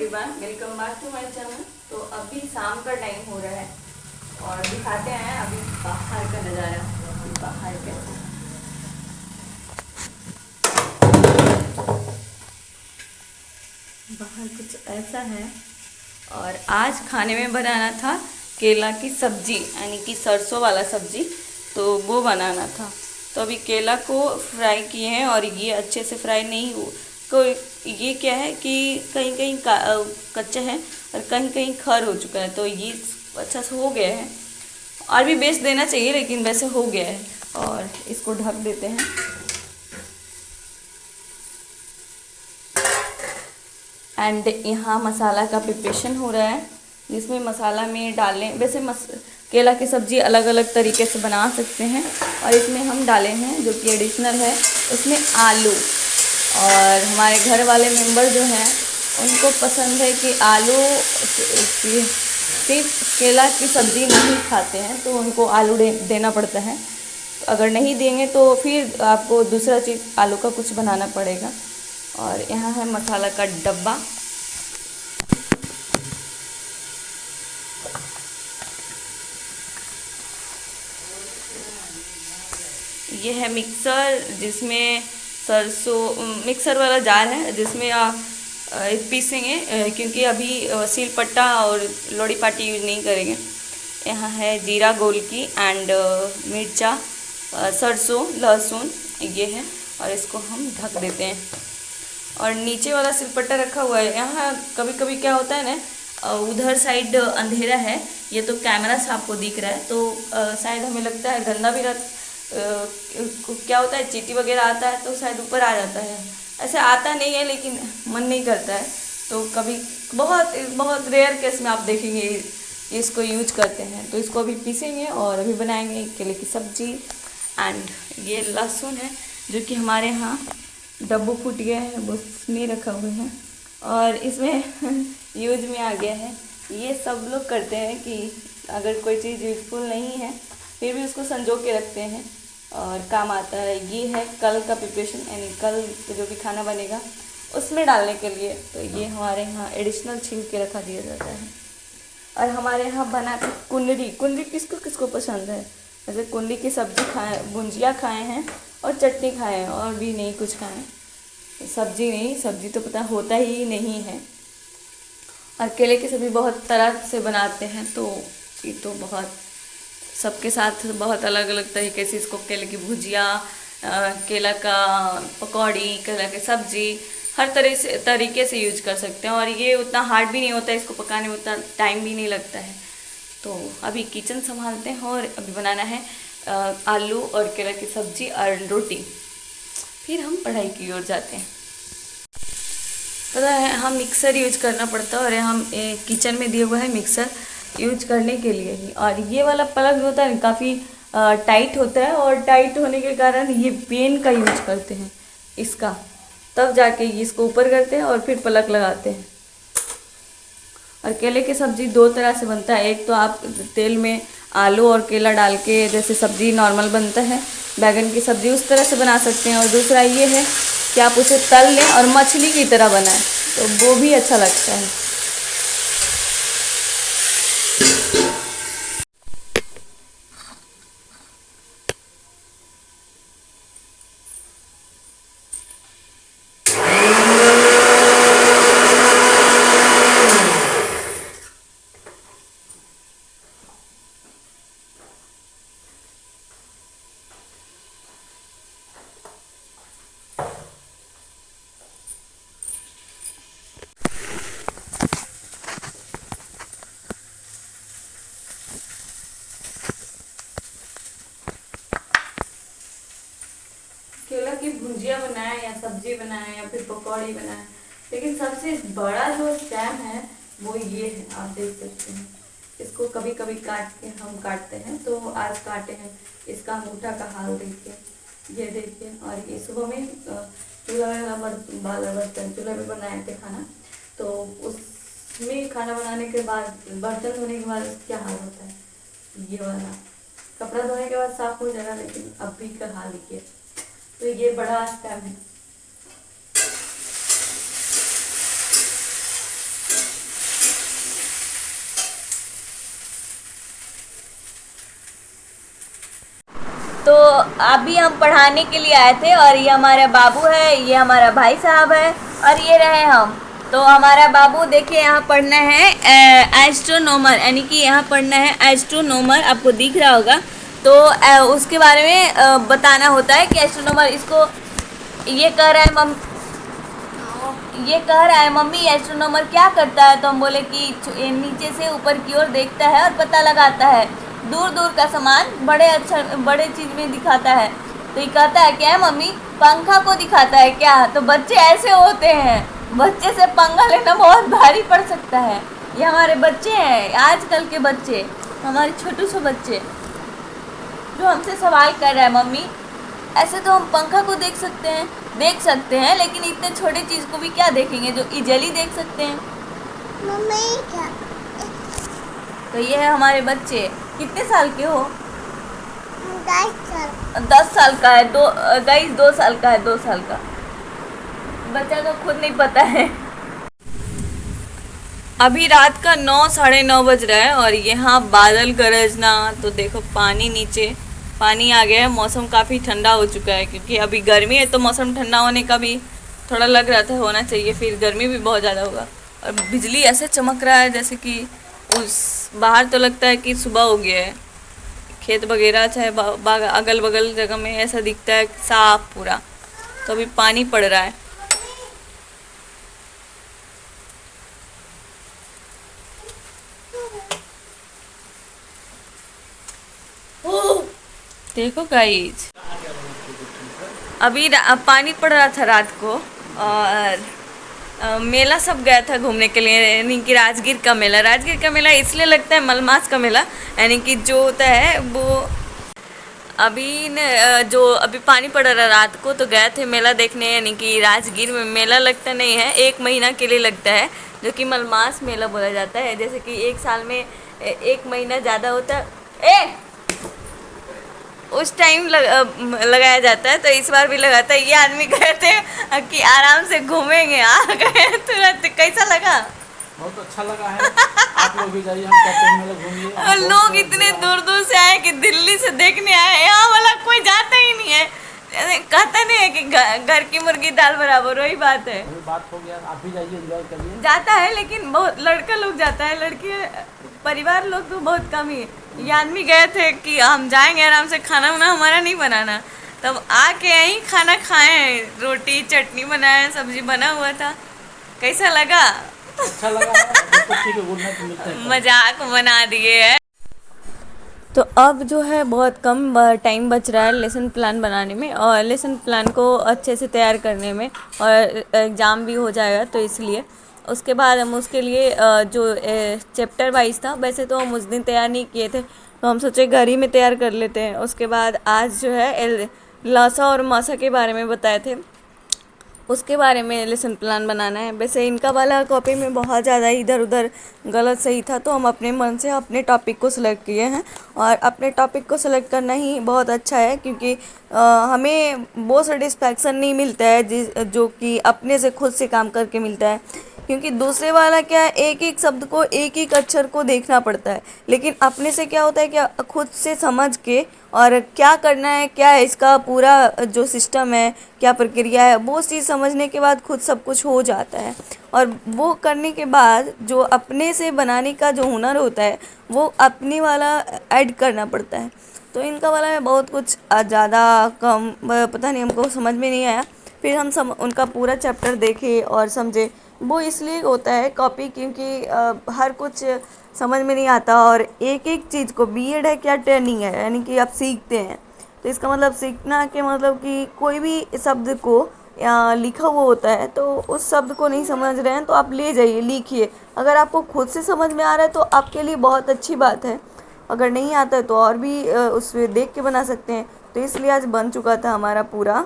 Everyone, welcome back to my channel. तो अभी शाम का टाइम हो रहा है और दिखाते हैं अभी बाहर का नज़ारा। बाहर कैसे बाहर कुछ ऐसा है। और आज खाने में बनाना था केला की सब्जी, यानी कि सरसों वाला सब्जी। तो वो बनाना था। तो अभी केला को फ्राई किए हैं और ये अच्छे से फ्राई नहीं हो को ये क्या है कि कहीं कहीं कच्चा है और कहीं कहीं खर हो चुका है। तो ये अच्छा से हो गया है और भी बेच देना चाहिए, लेकिन वैसे हो गया है। और इसको ढक देते हैं। एंड यहाँ मसाला का प्रिपरेशन हो रहा है, जिसमें मसाला में डालें। वैसे केला की सब्ज़ी अलग अलग तरीके से बना सकते हैं और इसमें हम डाले हैं जो कि एडिशनल है, उसमें आलू। और हमारे घर वाले मेंबर जो हैं उनको पसंद है कि आलू सिर्फ केला की सब्ज़ी नहीं खाते हैं, तो उनको आलू देना पड़ता है। अगर नहीं देंगे तो फिर आपको दूसरा चीज़ आलू का कुछ बनाना पड़ेगा। और यहाँ है मसाला का डब्बा। ये है मिक्सर, जिसमें सरसों मिक्सर वाला जार है जिसमें आप पीसेंगे, क्योंकि अभी सिलपट्टा और लोड़ी पाटी यूज नहीं करेंगे। यहाँ है जीरा गोलकी एंड मिर्चा, सरसों, लहसुन ये है। और इसको हम ढक देते हैं। और नीचे वाला सिलपट्टा रखा हुआ है। यहाँ कभी कभी क्या होता है ना, उधर साइड अंधेरा है, ये तो कैमरा से आपको दिख रहा है, तो शायद हमें लगता है गंदा भी क्या होता है, चींटी वगैरह आता है तो शायद ऊपर आ जाता है। ऐसे आता नहीं है, लेकिन मन नहीं करता है। तो कभी बहुत बहुत रेयर केस में आप देखेंगे इसको यूज करते हैं। तो इसको अभी पीसेंगे और अभी बनाएंगे केले की सब्जी। एंड ये लहसुन है जो कि हमारे यहाँ डब्बू फूट गया है, वो उसमें रखा हुआ है और इसमें यूज में आ गया है। ये सब लोग करते हैं कि अगर कोई चीज़ यूजफुल नहीं है फिर भी उसको संजो के रखते हैं और काम आता है। ये है कल का प्रिपरेशन, यानी कल जो भी खाना बनेगा उसमें डालने के लिए। तो ये हमारे यहाँ एडिशनल छील के रखा दिया जाता है। और हमारे यहाँ बनाते कुंदरी। कुंदरी किसको किसको पसंद है? जैसे कुंदरी की सब्ज़ी खाए, भुंजिया खाए हैं और चटनी खाए हैं, और भी नहीं कुछ खाए हैं। सब्जी नहीं, सब्जी तो पता होता ही नहीं है। और केले की सब्ज़ी बहुत तरह से बनाते हैं, तो ये तो बहुत सबके साथ बहुत अलग अलग तरीके से इसको केले की भुजिया, केला का पकौड़ी, केला की सब्ज़ी, हर तरीके से यूज कर सकते हैं। और ये उतना हार्ड भी नहीं होता है, इसको पकाने में उतना टाइम भी नहीं लगता है। तो अभी किचन संभालते हैं और अभी बनाना है आलू और केला की सब्ज़ी और रोटी। फिर हम पढ़ाई की ओर जाते हैं। पता है हम मिक्सर यूज करना पड़ता है, और हम किचन में दिया हुआ है मिक्सर यूज करने के लिए ही। और ये वाला प्लग होता है काफ़ी टाइट होता है, और टाइट होने के कारण ये पेन का यूज करते हैं इसका, तब जाके इसको ऊपर करते हैं और फिर प्लग लगाते हैं। और केले की सब्ज़ी दो तरह से बनता है। एक तो आप तेल में आलू और केला डाल के जैसे सब्ज़ी नॉर्मल बनता है, बैगन की सब्ज़ी, उस तरह से बना सकते हैं। और दूसरा ये है कि आप उसे तल लें और मछली की तरह बनाएं, तो वो भी अच्छा लगता है। केला की भुजिया बनाए या सब्जी बनाए या फिर पकौड़ी बनाए, लेकिन सबसे बड़ा जो स्कैम है वो ये है, आप देख सकते हैं। इसको कभी कभी हम काटते हैं, तो आज काटे हैं। इसका अंगूठा का हाल देखिए, ये देखिए। और ये सुबह में चूल्हा वाला बर्तन, चूल्हा में बनाए थे खाना, तो उसमें खाना बनाने के बाद बर्तन धोने के बाद क्या हाल होता है। ये वाला कपड़ा धोने के बाद साफ हो जाएगा, लेकिन अभी का हाल देखिए। तो ये बड़ा स्कैम है। अभी हम पढ़ाने के लिए आए थे और ये हमारा बाबू है, ये हमारा भाई साहब है और ये रहे हम। तो हमारा बाबू देखिए यहाँ पढ़ना है एस्ट्रोनॉमर, यानी कि यहाँ पढ़ना है एस्ट्रोनॉमर, आपको दिख रहा होगा। तो उसके बारे में बताना होता है कि एस्ट्रोनॉमर, इसको ये कह रहा है मम्मी एस्ट्रोनॉमर क्या करता है। तो हम बोले कि नीचे से ऊपर की ओर देखता है और पता लगाता है, दूर दूर का सामान बड़े चीज़ में दिखाता है। तो ये कहता है क्या है मम्मी, पंखा को दिखाता है क्या। तो बच्चे ऐसे होते हैं, बच्चे से पंगा लेना बहुत भारी पड़ सकता है। ये हमारे बच्चे हैं, आजकल के बच्चे, हमारे छोटे से बच्चे जो हमसे सवाल कर रहा है मम्मी ऐसे तो हम पंखा को देख सकते हैं लेकिन इतने छोटे चीज़ को भी क्या देखेंगे जो इजीली देख सकते हैं। मम्मी क्या। तो ये है हमारे बच्चे। कितने साल के हो? 10 साल का है। 2 साल का है, 2 साल का बच्चा को खुद नहीं पता है। अभी रात का 9 साढ़े 9 बज रहा है और यहाँ बादल गरजना, तो देखो पानी नीचे, पानी आ गया है। मौसम काफ़ी ठंडा हो चुका है क्योंकि अभी गर्मी है तो मौसम ठंडा होने का भी थोड़ा लग रहा था, होना चाहिए, फिर गर्मी भी बहुत ज़्यादा होगा। और बिजली ऐसे चमक रहा है जैसे कि उस बाहर तो लगता है कि सुबह हो गया है। खेत वगैरह चाहे बाग अगल बगल जगह में ऐसा दिखता है साफ पूरा। तो अभी पानी पड़ रहा है। देखो गाइज, अभी पानी पड़ रहा था रात को और मेला सब गया था घूमने के लिए, यानी कि राजगीर का मेला इसलिए लगता है मलमास का मेला, यानी कि जो होता है वो अभी पानी पड़ रहा रात को तो गए थे मेला देखने, यानी कि राजगीर में मेला लगता नहीं है, 1 महीना के लिए लगता है, जो कि मलमास मेला बोला जाता है। जैसे कि 1 साल में 1 महीना ज़्यादा होता है, उस टाइम लगाया जाता है। तो इस बार भी लगाता है। ये आदमी गए थे कि आराम से घूमेंगे, आ गए तुरंत। कैसा लगा? बहुत अच्छा लगा है। आप लोग भी जाइए, हम कहते हैं मेला घूमिए। और लोग इतने दूर दूर से आए कि दिल्ली से देखने आए, यहाँ वाला कोई जाता ही नहीं है। कहता नहीं है कि घर की मुर्गी दाल बराबर, वही बात है। बात हो गया, आप भी जाइए, एंजॉय करिए। जाता है लेकिन बहुत लड़का लोग जाता है, लड़की परिवार लोग तो बहुत कम ही। ये आदमी गए थे कि हम जाएंगे आराम से, खाना वाना हमारा नहीं बनाना। तब आके यहीं खाना खाए, रोटी चटनी बनाए, सब्जी बना हुआ था। कैसा लगा? अच्छा लगा है। तो ठीक है, गुड नाइट, मिलते हैं। मजाक बना दिए है। तो अब जो है बहुत कम टाइम बच रहा है लेसन प्लान बनाने में और लेसन प्लान को अच्छे से तैयार करने में, और एग्ज़ाम भी हो जाएगा तो इसलिए उसके बाद हम उसके लिए जो चैप्टर वाइज था, वैसे तो हम उस दिन तैयार नहीं किए थे, तो हम सोचे घर ही में तैयार कर लेते हैं। उसके बाद आज जो है लासा और मासा के बारे में बताए थे, उसके बारे में लेसन प्लान बनाना है। वैसे इनका वाला कॉपी में बहुत ज़्यादा इधर उधर गलत सही था, तो हम अपने मन से अपने टॉपिक को सिलेक्ट किए हैं और अपने टॉपिक को सिलेक्ट करना ही बहुत अच्छा है, क्योंकि हमें वो सेटिस्फैक्शन नहीं मिलता है जो कि अपने से खुद से काम करके मिलता है। क्योंकि दूसरे वाला क्या है, एक एक शब्द को एक एक अक्षर को देखना पड़ता है, लेकिन अपने से क्या होता है कि खुद से समझ के और क्या करना है, क्या है इसका पूरा जो सिस्टम है, क्या प्रक्रिया है, वो चीज़ समझने के बाद खुद सब कुछ हो जाता है। और वो करने के बाद जो अपने से बनाने का जो हुनर होता है वो अपने वाला ऐड करना पड़ता है। तो इनका वाला में बहुत कुछ ज़्यादा कम, पता नहीं, हमको समझ में नहीं आया। फिर हम उनका पूरा चैप्टर देखे और समझे। वो इसलिए होता है कॉपी, क्योंकि हर कुछ समझ में नहीं आता और एक एक चीज़ को, बीएड है क्या ट्रेनिंग है, यानी कि आप सीखते हैं, तो इसका मतलब सीखना के मतलब कि कोई भी शब्द को लिखा हुआ होता है तो उस शब्द को नहीं समझ रहे हैं तो आप ले जाइए, लिखिए। अगर आपको खुद से समझ में आ रहा है तो आपके लिए बहुत अच्छी बात है, अगर नहीं आता है तो और भी उससे देख के बना सकते हैं। तो इसलिए आज बन चुका था हमारा पूरा